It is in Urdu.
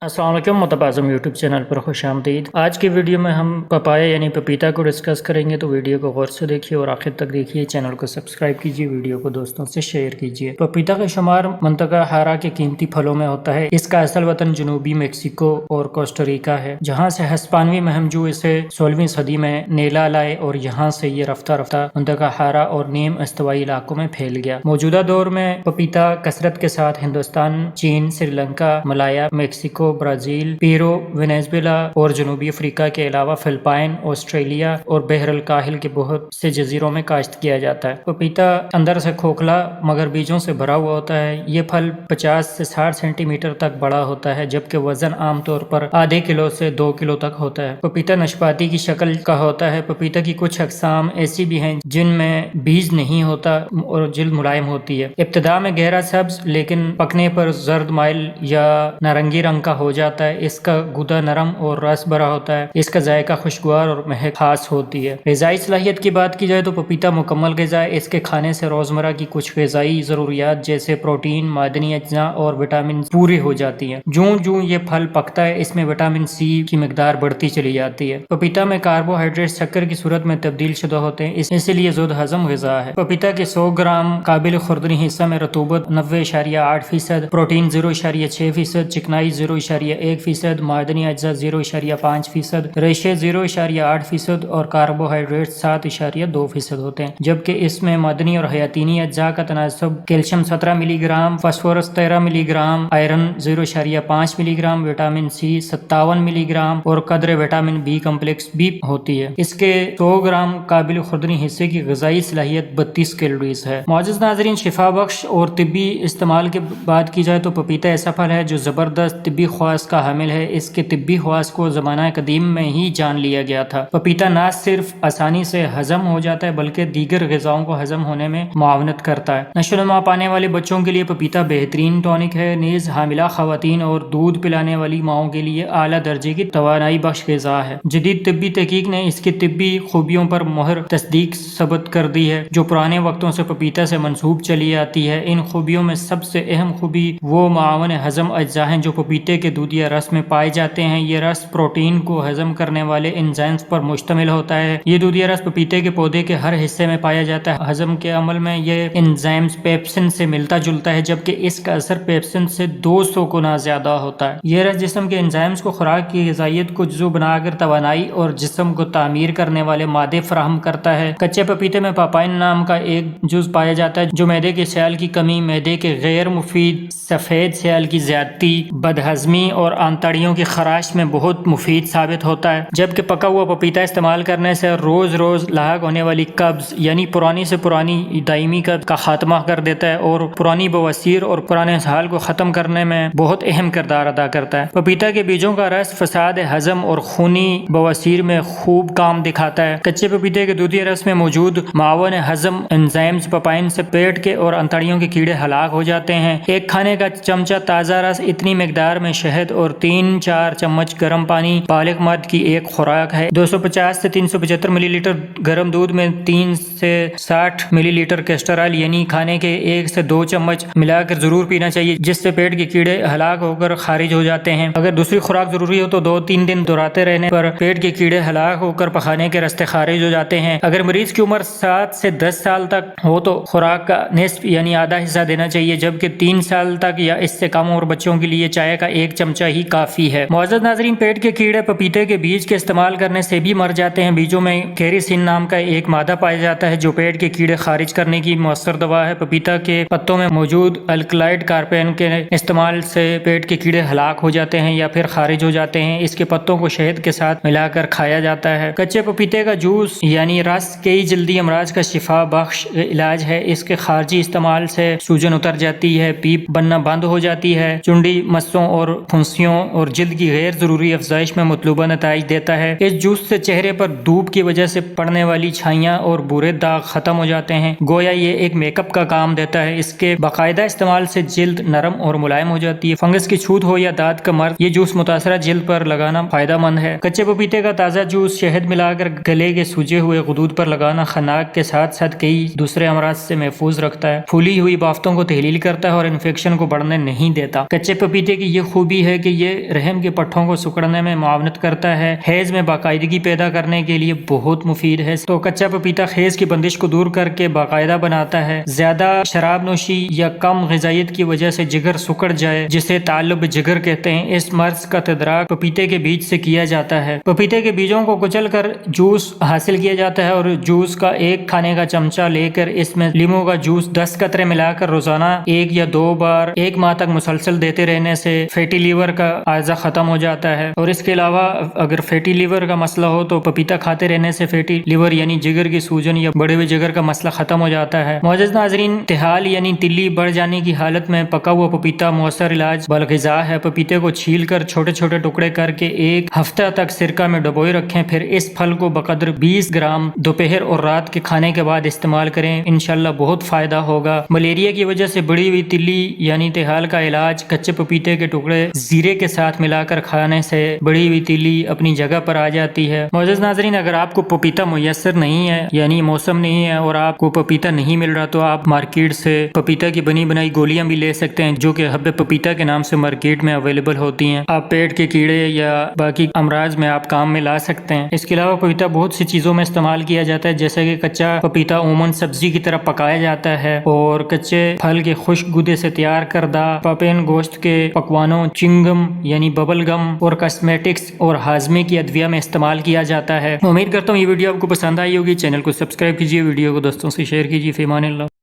السلام علیکم متبازم یوٹیوب چینل پر خوش آمدید۔ آج کی ویڈیو میں ہم پپایا یعنی پپیتا کو ڈسکس کریں گے، تو ویڈیو کو غور سے دیکھیے اور آخر تک دیکھیے۔ چینل کو سبسکرائب کیجیے، ویڈیو کو دوستوں سے شیئر کیجیے۔ پپیتا کا شمار منطقہ ہارا کے قیمتی پھلوں میں ہوتا ہے۔ اس کا اصل وطن جنوبی میکسیکو اور کوسٹاریکا ہے، جہاں سے ہسپانوی مہمجو اسے 16ویں صدی میں نیلا لائے اور یہاں سے یہ رفتہ رفتہ منطقہ ہارا اور نیم استوائی علاقوں میں پھیل گیا۔ موجودہ دور میں پپیتا کثرت کے ساتھ ہندوستان، چین، سری لنکا، ملایا، میکسیکو، برازیل، پیرو، وینیزویلا اور جنوبی افریقہ کے علاوہ فلپائن، آسٹریلیا اور بحر الکاہل کے بہت سے جزیروں میں کاشت کیا جاتا ہے۔ پپیتا اندر سے کھوکھلا مگر بیجوں سے بھرا ہوا ہوتا ہے۔ یہ پھل 50 سے 60 سینٹی میٹر تک بڑا ہوتا ہے، جبکہ وزن عام طور پر آدھے کلو سے 2 کلو تک ہوتا ہے۔ پپیتا نشپاتی کی شکل کا ہوتا ہے۔ پپیتا کی کچھ اقسام ایسی بھی ہیں جن میں بیج نہیں ہوتا اور جلد ملائم ہوتی ہے۔ ابتدا میں گہرا سبز لیکن پکنے پر زرد مائل یا نارنگی رنگ کا ہو جاتا ہے۔ اس کا گودا نرم اور رس بھرا ہوتا ہے۔ اس کا ذائقہ خوشگوار اور مہک خاص ہوتی ہے۔ غذائی صلاحیت کی بات کی جائے تو پپیتا مکمل غذا ہے۔ اس کے کھانے سے روزمرہ کی کچھ غذائی ضروریات جیسے پروٹین، معدنی اجزاء اور وٹامن پوری ہو جاتی ہیں۔ جوں جوں یہ پھل پکتا ہے، اس میں وٹامن سی کی مقدار بڑھتی چلی جاتی ہے۔ پپیتا میں کاربوہائیڈریٹ شکر کی صورت میں تبدیل شدہ ہوتے ہیں، اس لیے زود ہضم غذا ہے۔ پپیتا کے 100 گرام قابل خوردنی حصہ میں رطوبت 90.8%، پروٹین 0.6%، چکنائی 0.1%، معدنی اجزاء 0.5%، ریشے 0.8% اور کاربوہائیڈریٹ 7.2% ہوتے ہیں، جبکہ اس میں معدنی اور حیاتینی اجزاء کا تناسب کیلشیم 17 ملی گرام، فاسفورس 13 ملی گرام، آئرن 0.5 ملی گرام، وٹامن سی 57 ملی گرام اور قدر وٹامن بی کمپلیکس بھی ہوتی ہے۔ اس کے 100 گرام قابل خوردنی حصے کی غذائی صلاحیت 32 کیلوریز ہے۔ معزز ناظرین، شفا بخش اور طبی استعمال کی بات کی جائے تو پپیتا ایسا پھل ہے جو زبردست طبی خواص کا حامل ہے۔ اس کے طبی خواص کو زمانہ قدیم میں ہی جان لیا گیا تھا۔ پپیتا نہ صرف آسانی سے ہضم ہو جاتا ہے بلکہ دیگر غذاؤں کو ہضم ہونے میں معاونت کرتا ہے۔ نشو و نما پانے والے بچوں کے لیے پپیتا بہترین ٹونک ہے، نیز حاملہ خواتین اور دودھ پلانے والی ماؤں کے لیے اعلیٰ درجے کی توانائی بخش غذا ہے۔ جدید طبی تحقیق نے اس کی طبی خوبیوں پر مہر تصدیق ثبت کر دی ہے جو پرانے وقتوں سے پپیتا سے منسوب چلی آتی ہے۔ ان خوبیوں میں سب سے اہم خوبی وہ معاون ہضم اجزاء ہیں جو پپیتے کے دودھ یا رس میں پائے جاتے ہیں۔ یہ رس پروٹین کو ہضم کرنے والے انزائمز پر مشتمل ہوتا ہے۔ یہ دودھ یا رس پپیتے کے پودے کے ہر حصے میں پایا جاتا ہے۔ ہضم کے عمل میں یہ انزائمز پیپسن سے ملتا جلتا ہے، جبکہ اس کا اثر پیپسن سے 200 گنا زیادہ ہوتا ہے۔ یہ رس جسم کے انزائمز کو خوراک کی غذائیت کو جزو بنا کر توانائی اور جسم کو تعمیر کرنے والے مادے فراہم کرتا ہے۔ کچے پپیتے میں پاپائن نام کا ایک جز پایا جاتا ہے جو معدے کے سیال کی کمی، معدے کے غیر مفید سفید سیال کی زیادتی، بدہضمی اور آنتڑیوں کی خراش میں بہت مفید ثابت ہوتا ہے، جبکہ پکا ہوا پپیتا استعمال کرنے سے روز روز لاحق ہونے والی قبض یعنی پرانی سے پرانی دائمی قبض کا خاتمہ کر دیتا ہے اور پرانی بواسیر اور پرانے اسہال کو ختم کرنے میں بہت اہم کردار ادا کرتا ہے۔ پپیتا کے بیجوں کا رس فساد ہضم اور خونی بواسیر میں خوب کام دکھاتا ہے۔ کچے پپیتے کے دودھی رس میں موجود معاون ہضم انزائمز پپائن سے پیٹ کے اور انتڑیوں کے کیڑے ہلاک ہو جاتے ہیں۔ ایک کھانے کا چمچہ تازہ رس اتنی مقدار میں شہد اور 3-4 چمچ گرم پانی بالغ مرد کی ایک خوراک ہے۔ 250 سے 375 ملی لیٹر گرم دودھ میں 3 سے 60 ملی لیٹر کیسٹر آئل یعنی کھانے کے 1 سے 2 چمچ ملا کر ضرور پینا چاہیے، جس سے پیٹ کے کیڑے ہلاک ہو کر خارج ہو جاتے ہیں۔ اگر دوسری خوراک ضروری ہو تو 2-3 دن دہراتے رہنے پر پیٹ کے کیڑے ہلاک ہو کر پخانے کے راستے خارج ہو جاتے ہیں۔ اگر مریض کی عمر 7 سے 10 سال تک ہو تو خوراک کا نصف یعنی آدھا حصہ دینا چاہیے، جبکہ 3 سال تک یا اس سے کم عمر بچوں کے لیے چائے کا 1 چمچہ ہی کافی ہے۔ معزز ناظرین، پیٹ کے کیڑے پپیتے کے بیج کے استعمال کرنے سے بھی مر جاتے ہیں۔ بیجوں میں کیریسین نام کا ایک مادہ پایا جاتا ہے جو پیٹ کے کیڑے خارج کرنے کی مؤثر دوا ہے۔ پپیتا کے پتوں میں موجود الکلائڈ کارپین کے استعمال سے پیٹ کے کیڑے ہلاک ہو جاتے ہیں یا پھر خارج ہو جاتے ہیں۔ اس کے پتوں کو شہد کے ساتھ ملا کر کھایا جاتا ہے۔ کچے پپیتے کا جوس یعنی رس کئی جلدی امراض کا شفا بخش علاج ہے۔ اس کے خارجی استعمال سے سوجن اتر جاتی ہے، پیپ بننا بند ہو جاتی ہے، چنڈی مسوں اور پھنسیوں اور جلد کی غیر ضروری افزائش میں مطلوبہ نتائج دیتا ہے۔ اس جوس سے چہرے پر دھوپ کی وجہ سے پڑنے والی چھائیاں اور برے داغ ختم ہو جاتے ہیں، گویا یہ ایک میک اپ کا کام دیتا ہے۔ اس کے باقاعدہ استعمال سے جلد نرم اور ملائم ہو جاتی ہے۔ فنگس کی چھوت ہو یا دانت کا مرض، یہ جوس متاثرہ جلد پر لگانا فائدہ مند ہے۔ کچے پپیتے کا تازہ جوس شہد ملا کر گلے کے سوجے ہوئے غدود پر لگانا خناق کے ساتھ ساتھ کئی دوسرے امراض سے محفوظ رکھتا ہے، پھولی ہوئی بافتوں کو تحلیل کرتا ہے اور انفیکشن کو بڑھنے نہیں دیتا۔ کچے پپیتے کی یہ خوبی خوبی ہے کہ یہ رحم کے پٹھوں کو سکڑنے میں معاونت کرتا ہے، حیض میں باقاعدگی پیدا کرنے کے لیے بہت مفید ہے۔ تو کچا پپیتا خیز کی بندش کو دور کر کے باقاعدہ بناتا ہے۔ زیادہ شراب نوشی یا کم غذائیت کی وجہ سے جگر سکڑ جائے، جسے تعلب جگر کہتے ہیں، اس مرض کا تدارک پپیتے کے بیج سے کیا جاتا ہے۔ پپیتے کے بیجوں کو کچل کر جوس حاصل کیا جاتا ہے اور جوس کا 1 کھانے کا چمچہ لے کر اس میں لیموں کا جوس 10 قطرے ملا کر روزانہ 1 یا 2 بار 1 ماہ تک مسلسل دیتے رہنے سے فیٹی لیور کا عارضہ ختم ہو جاتا ہے۔ اور اس کے علاوہ اگر فیٹی لیور کا مسئلہ ہو تو پپیتا کھاتے رہنے سے فیٹی لیور یعنی جگر کی سوجن یا بڑے ہوئے جگر کا مسئلہ ختم ہو جاتا ہے۔ معزز ناظرین، تحال یعنی تلی بڑھ جانے کی حالت میں پکا ہوا پپیتا مؤثر علاج بالغذا ہے۔ پپیتے کو چھیل کر چھوٹے چھوٹے ٹکڑے کر کے 1 ہفتہ تک سرکہ میں ڈبوئے رکھیں، پھر اس پھل کو بقدر 20 گرام دوپہر اور رات کے کھانے کے بعد استعمال کریں، انشاءاللہ بہت فائدہ ہوگا۔ ملیریا کی وجہ سے بڑی ہوئی تلی یعنی تحال کا علاج کچے پپیتے کے ٹکڑے زیرے کے ساتھ ملا کر کھانے سے بڑی ہوئی تلی اپنی جگہ پر آ جاتی ہے۔ معزز ناظرین، اگر آپ کو پپیتا میسر نہیں ہے یعنی موسم نہیں ہے اور آپ کو پپیتا نہیں مل رہا تو آپ مارکیٹ سے پپیتا کی بنی بنائی گولیاں بھی لے سکتے ہیں، جو کہ حب پپیتا کے نام سے مارکیٹ میں اویلیبل ہوتی ہیں۔ آپ پیٹ کے کیڑے یا باقی امراض میں آپ کام میں لا سکتے ہیں۔ اس کے علاوہ پپیتا بہت سی چیزوں میں استعمال کیا جاتا ہے، جیسے کہ کچا پپیتا عموماً سبزی کی طرح پکایا جاتا ہے اور کچے پھل کے خشک گودے سے تیار کردہ پاپین گوشت کے پکوانوں، چنگم یعنی ببل گم اور کاسمیٹکس اور ہاضمے کی ادویہ میں استعمال کیا جاتا ہے۔ امید کرتا ہوں یہ ویڈیو آپ کو پسند آئی ہوگی۔ چینل کو سبسکرائب کیجیے، ویڈیو کو دوستوں سے شیئر کیجیے۔ فی امان اللہ۔